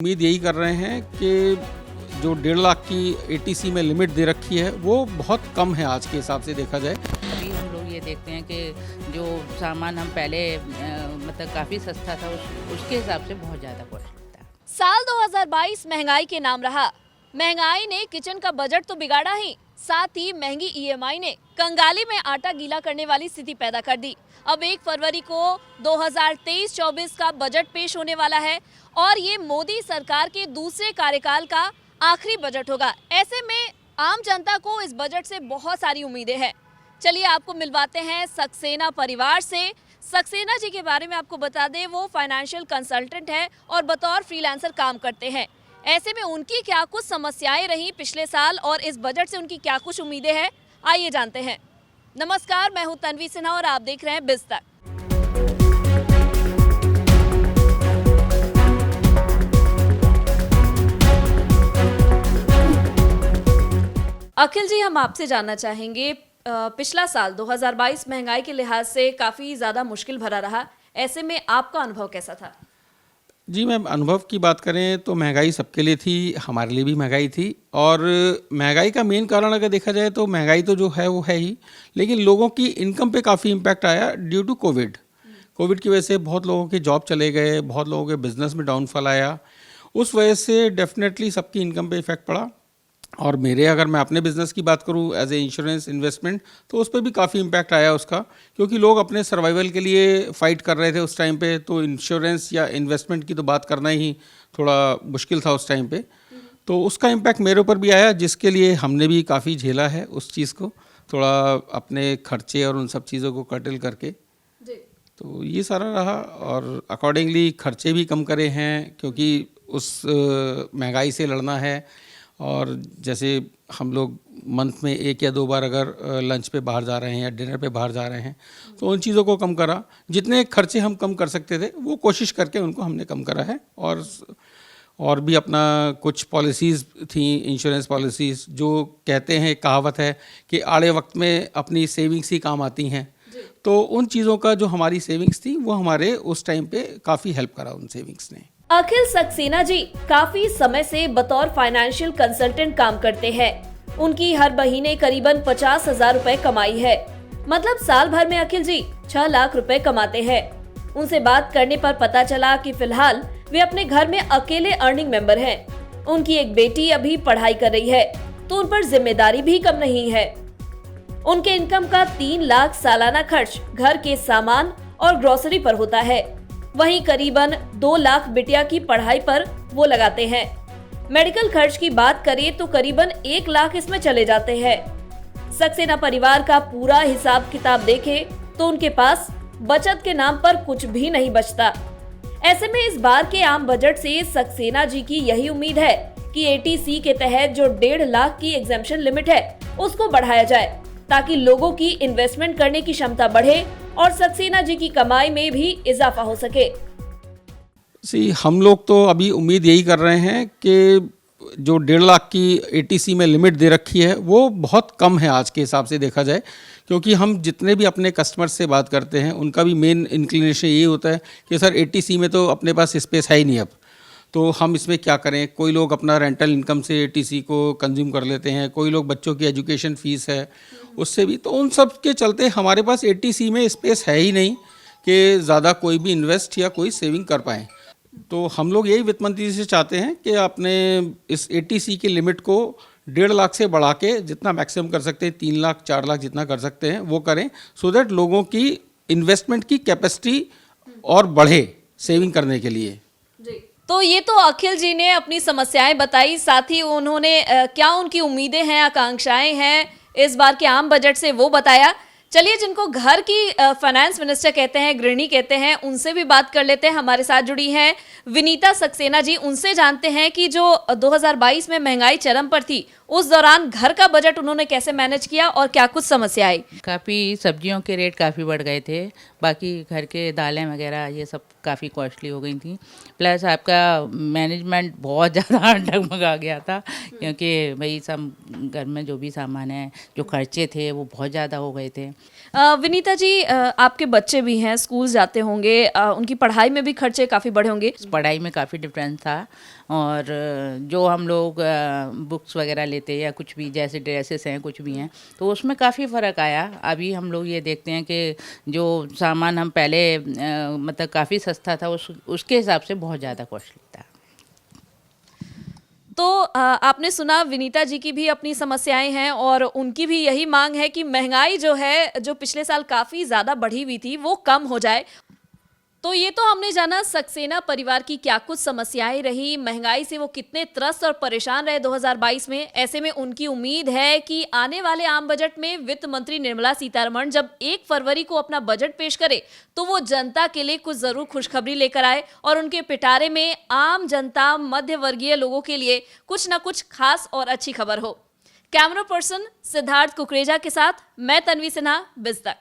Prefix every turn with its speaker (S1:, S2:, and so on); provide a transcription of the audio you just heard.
S1: उम्मीद यही कर रहे हैं कि जो 1.5 लाख की एटीसी में लिमिट दे रखी है वो बहुत कम है आज के हिसाब से देखा जाए।
S2: अभी हम लोग ये देखते हैं कि जो सामान हम पहले मतलब काफ़ी सस्ता था उसके हिसाब से बहुत ज़्यादा पड़ रहा था।
S3: साल 2022 महंगाई के नाम रहा। महंगाई ने किचन का बजट तो बिगाड़ा ही, साथ ही महंगी ईएमआई ने कंगाली में आटा गीला करने वाली स्थिति पैदा कर दी। अब 1 फरवरी को 2023-24 का बजट पेश होने वाला है और ये मोदी सरकार के दूसरे कार्यकाल का आखिरी बजट होगा। ऐसे में आम जनता को इस बजट से बहुत सारी उम्मीदें हैं। चलिए आपको मिलवाते हैं सक्सेना परिवार से। सक्सेना जी के बारे में आपको बता दें, वो फाइनेंशियल कंसल्टेंट है और बतौर फ्रीलांसर काम करते हैं। ऐसे में उनकी क्या कुछ समस्याएं रही पिछले साल और इस बजट से उनकी क्या कुछ उम्मीदें हैं, आइए जानते हैं। नमस्कार, मैं हूं तन्वी सिन्हा और आप देख रहे हैं बिज़ तक। अखिल जी, हम आपसे जानना चाहेंगे, पिछला साल 2022 महंगाई के लिहाज से काफ़ी ज़्यादा मुश्किल भरा रहा। ऐसे में आपका अनुभव कैसा था?
S1: जी, मैम, अनुभव की बात करें तो महंगाई सबके लिए थी, हमारे लिए भी महंगाई थी। और महंगाई का मेन कारण अगर देखा जाए तो महंगाई तो जो है वो है ही, लेकिन लोगों की इनकम पे काफ़ी इम्पैक्ट आया ड्यू टू कोविड की वजह से बहुत लोगों के जॉब चले गए, बहुत लोगों के बिजनेस में डाउनफॉल आया। उस वजह से डेफिनेटली सबकी इनकम पे इफेक्ट पड़ा। और अगर मैं अपने बिज़नेस की बात करूं एज ए इंश्योरेंस इन्वेस्टमेंट, तो उस पर भी काफ़ी इम्पैक्ट आया उसका, क्योंकि लोग अपने सर्वाइवल के लिए फ़ाइट कर रहे थे उस टाइम पे। तो इंश्योरेंस या इन्वेस्टमेंट की तो बात करना ही थोड़ा मुश्किल था उस टाइम पे। तो उसका इम्पैक्ट मेरे ऊपर भी आया, जिसके लिए हमने भी काफ़ी झेला है उस चीज़ को, थोड़ा अपने खर्चे और उन सब चीज़ों को कर्टेल करके। तो ये सारा रहा और अकॉर्डिंगली खर्चे भी कम करे हैं, क्योंकि उस महंगाई से लड़ना है। और जैसे हम लोग मंथ में 1 या 2 बार अगर लंच पे बाहर जा रहे हैं या डिनर पे बाहर जा रहे हैं, तो उन चीज़ों को कम करा। जितने खर्चे हम कम कर सकते थे वो कोशिश करके उनको हमने कम करा है। और भी अपना कुछ पॉलिसीज़ थी, इंश्योरेंस पॉलिसीज़, जो कहते हैं, कहावत है कि आड़े वक्त में अपनी सेविंग्स ही काम आती हैं। तो उन चीज़ों का जो हमारी सेविंग्स थी वो हमारे उस टाइम पे काफ़ी हेल्प करा उन सेविंग्स ने।
S3: अखिल सक्सेना जी काफी समय से बतौर फाइनेंशियल कंसल्टेंट काम करते हैं। उनकी हर महीने करीबन 50,000 रुपए कमाई है। मतलब साल भर में अखिल जी 6 लाख रुपए कमाते हैं। उनसे बात करने पर पता चला कि फिलहाल वे अपने घर में अकेले अर्निंग मेंबर हैं। उनकी एक बेटी अभी पढ़ाई कर रही है, तो उन पर जिम्मेदारी भी कम नहीं है। उनके इनकम का 3 लाख सालाना खर्च घर के सामान और ग्रोसरी पर होता है। वहीं करीबन 2 लाख बिटिया की पढ़ाई पर वो लगाते हैं। मेडिकल खर्च की बात करें तो करीबन 1 लाख इसमें चले जाते हैं। सक्सेना परिवार का पूरा हिसाब किताब देखें तो उनके पास बचत के नाम पर कुछ भी नहीं बचता। ऐसे में इस बार के आम बजट से सक्सेना जी की यही उम्मीद है कि एटीसी के तहत जो 1.5 लाख की एग्जेम्पशन लिमिट है उसको बढ़ाया जाए, ताकि लोगों की इन्वेस्टमेंट करने की क्षमता बढ़े और सक्सेना जी की कमाई में भी इजाफा हो सके।
S1: हम लोग तो अभी उम्मीद यही कर रहे हैं कि जो 1.5 लाख की एटीसी में लिमिट दे रखी है वो बहुत कम है आज के हिसाब से देखा जाए, क्योंकि हम जितने भी अपने कस्टमर्स से बात करते हैं उनका भी मेन इंक्लिनेशन यही होता है कि सर एटीसी में तो अपने पास स्पेस है ही नहीं अब, तो हम इसमें क्या करें। कोई लोग अपना रेंटल इनकम से एटीसी को कंज्यूम कर लेते हैं, कोई लोग बच्चों की एजुकेशन फ़ीस है उससे भी। तो उन सब के चलते हमारे पास एटीसी में स्पेस है ही नहीं कि ज़्यादा कोई भी इन्वेस्ट या कोई सेविंग कर पाएँ। तो हम लोग यही वित्त मंत्री से चाहते हैं कि अपने इस एटीसी की लिमिट को 1.5 लाख से बढ़ा के जितना मैक्सिमम कर सकते हैं, 3 लाख 4 लाख जितना कर सकते हैं वो करें, सो दैट लोगों की इन्वेस्टमेंट की कैपेसिटी और बढ़े सेविंग करने के लिए।
S3: तो ये तो अखिल जी ने अपनी समस्याएं बताई, साथ ही उन्होंने क्या उनकी उम्मीदें हैं, आकांक्षाएं हैं इस बार के आम बजट से वो बताया। चलिए, जिनको घर की फाइनेंस मिनिस्टर कहते हैं, गृहिणी कहते हैं, उनसे भी बात कर लेते हैं। हमारे साथ जुड़ी हैं विनीता सक्सेना जी, उनसे जानते हैं कि जो 2022 में महंगाई चरम पर थी उस दौरान घर का बजट उन्होंने कैसे मैनेज किया और क्या कुछ समस्या आई।
S2: काफ़ी सब्जियों के रेट काफ़ी बढ़ गए थे, बाकी घर के दालें वगैरह ये सब काफ़ी कॉस्टली हो गई थी। प्लस आपका मैनेजमेंट बहुत ज़्यादा डगमगा गया था, क्योंकि भाई सब घर में जो भी सामान है, जो खर्चे थे वो बहुत ज़्यादा हो गए थे।
S3: विनीता जी, आपके बच्चे भी हैं, स्कूल जाते होंगे, उनकी पढ़ाई में भी खर्चे काफ़ी बढ़े होंगे।
S2: पढ़ाई में काफ़ी डिफरेंस था, और जो हम लोग बुक्स वगैरह लेते हैं या कुछ भी, जैसे ड्रेसेस हैं कुछ भी हैं, तो उसमें काफ़ी फ़र्क आया। अभी हम लोग ये देखते हैं कि जो सामान हम पहले मतलब काफ़ी सस्ता था, उसके हिसाब से बहुत ज़्यादा कॉस्टली था।
S3: तो आपने सुना, विनीता जी की भी अपनी समस्याएं हैं और उनकी भी यही मांग है कि महंगाई जो है, जो पिछले साल काफ़ी ज़्यादा बढ़ी हुई थी, वो कम हो जाए। तो ये तो हमने जाना सक्सेना परिवार की क्या कुछ समस्याएं रही, महंगाई से वो कितने त्रस्त और परेशान रहे 2022 में। ऐसे में उनकी उम्मीद है कि आने वाले आम बजट में वित्त मंत्री निर्मला सीतारमण जब 1 फरवरी को अपना बजट पेश करे तो वो जनता के लिए कुछ जरूर खुशखबरी लेकर आए और उनके पिटारे में आम जनता, मध्य वर्गीय लोगों के लिए कुछ ना कुछ खास और अच्छी खबर हो। कैमरा पर्सन सिद्धार्थ कुकरेजा के साथ मैं तन्वी सिन्हा, बिज़ तक।